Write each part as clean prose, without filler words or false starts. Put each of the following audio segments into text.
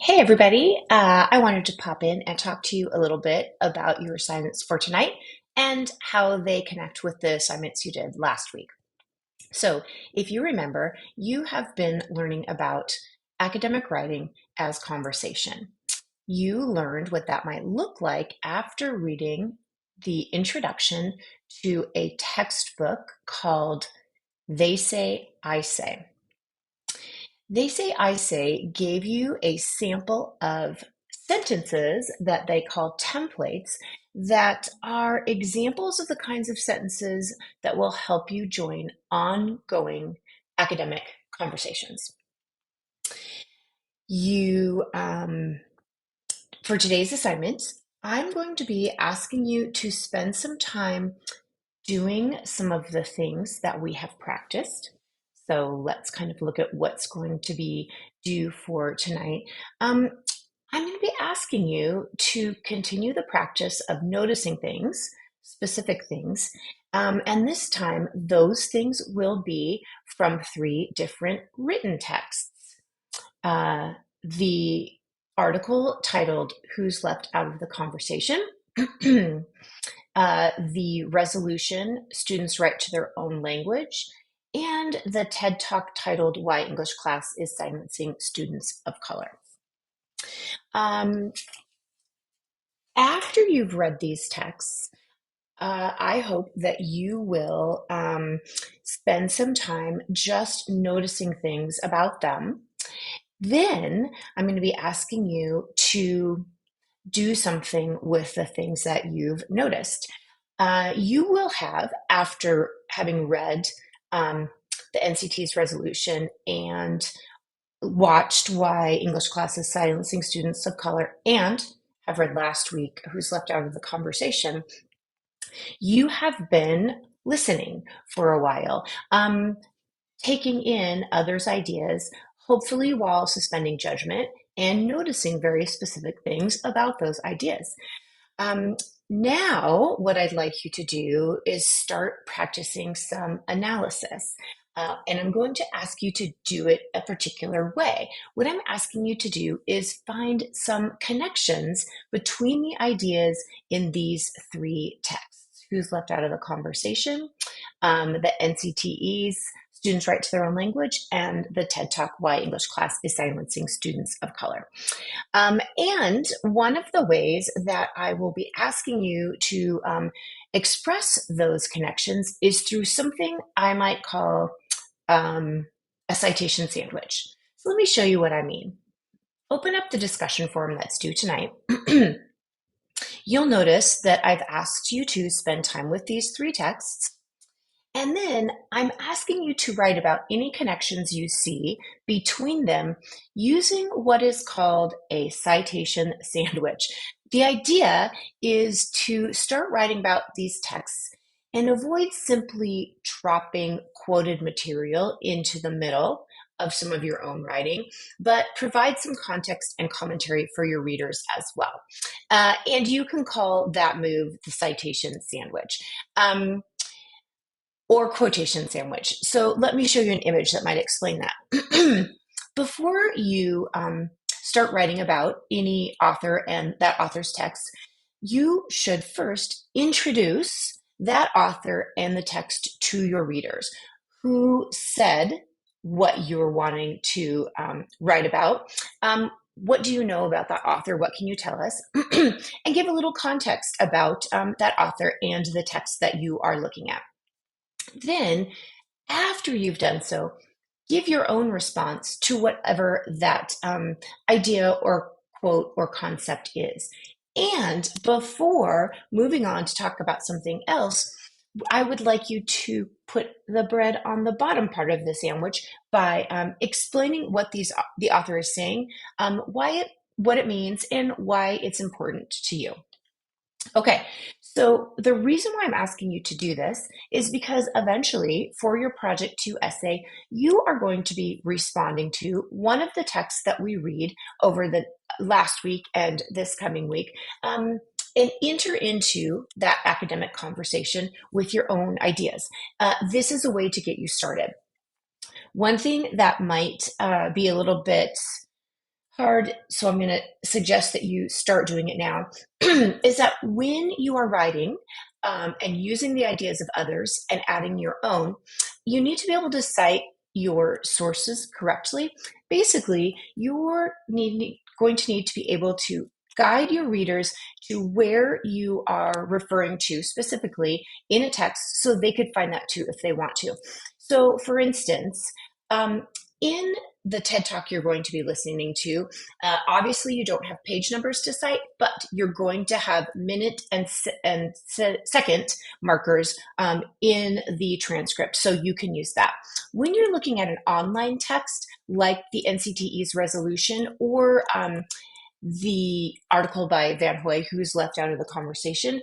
Hey everybody, I wanted to pop in and talk to you a little bit about your assignments for tonight and how they connect with the assignments you did last week. So, if you remember, you have been learning about academic writing as conversation. You learned what that might look like after reading the introduction to a textbook called They Say, I Say. They Say, I Say gave you a sample of sentences that they call templates that are examples of the kinds of sentences that will help you join ongoing academic conversations. You, for today's assignment, I'm going to be asking you to spend some time doing some of the things that we have practiced. So let's kind of look at what's going to be due for tonight. I'm going to be asking you to continue the practice of noticing things, specific things. And this time, those things will be from three different written texts. The article titled Who's Left Out of the Conversation? The resolution, Students' Right to Their Own Language, and the TED Talk titled Why English Class is Silencing Students of Color. After you've read these texts, I hope that you will spend some time just noticing things about them. Then I'm going to be asking you to do something with the things that you've noticed. You will have, after having read the NCTE's resolution and watched Why English Class is Silencing Students of Color, and have read last week Who's Left Out of the Conversation, you have been listening for a while, taking in others' ideas, hopefully while suspending judgment and noticing very specific things about those ideas. Now, what I'd like you to do is start practicing some analysis. And I'm going to ask you to do it a particular way. What I'm asking you to do is find some connections between the ideas in these three texts. Who's left out of the conversation, the NCTE's Students' Right to Their Own Language, and the TED Talk Why English Class is Silencing Students of Color. And one of the ways that I will be asking you to express those connections is through something I might call a citation sandwich. So let me show you what I mean. Open up the discussion forum that's due tonight. You'll notice that I've asked you to spend time with these three texts. And then I'm asking you to write about any connections you see between them using what is called a citation sandwich. The idea is to start writing about these texts and avoid simply dropping quoted material into the middle of some of your own writing, but provide some context and commentary for your readers as well. And you can call that move the citation sandwich. Or quotation sandwich. So let me show you an image that might explain that. Before you start writing about any author and that author's text, you should first introduce that author and the text to your readers. Who said what you're wanting to write about? What do you know about that author? What can you tell us? And give a little context about that author and the text that you are looking at. Then, after you've done so, give your own response to whatever that idea or quote or concept is. And before moving on to talk about something else, I would like you to put the bread on the bottom part of the sandwich by explaining what the author is saying, what it means, and why it's important to you. Okay, so the reason why I'm asking you to do this is because eventually, for your Project 2 essay, you are going to be responding to one of the texts that we read over the last week and this coming week, and enter into that academic conversation with your own ideas. This is a way to get you started. One thing that might be a little bit hard, so I'm going to suggest that you start doing it now, is that when you are writing and using the ideas of others and adding your own, you need to be able to cite your sources correctly. Basically, going to need to be able to guide your readers to where you are referring to specifically in a text so they could find that too if they want to. So, for instance, in the TED Talk you're going to be listening to, obviously you don't have page numbers to cite, but you're going to have minute and second markers in the transcript, so you can use that. When you're looking at an online text like the NCTE's resolution or the article by Van Hoye, who's left out of the conversation,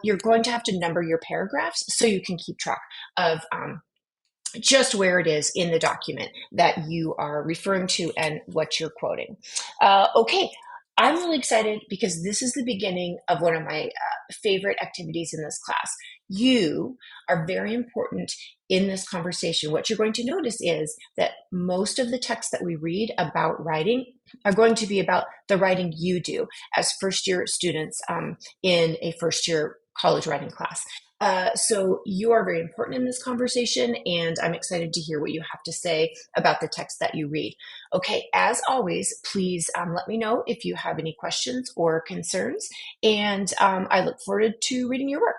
you're going to have to number your paragraphs so you can keep track of just where it is in the document that you are referring to and what you're quoting. Okay, I'm really excited because this is the beginning of one of my favorite activities in this class. You are very important in this conversation. What you're going to notice is that most of the texts that we read about writing are going to be about the writing you do as first year students in a first year college writing class. So you are very important in this conversation, and I'm excited to hear what you have to say about the text that you read. Okay, as always, please let me know if you have any questions or concerns, and I look forward to reading your work.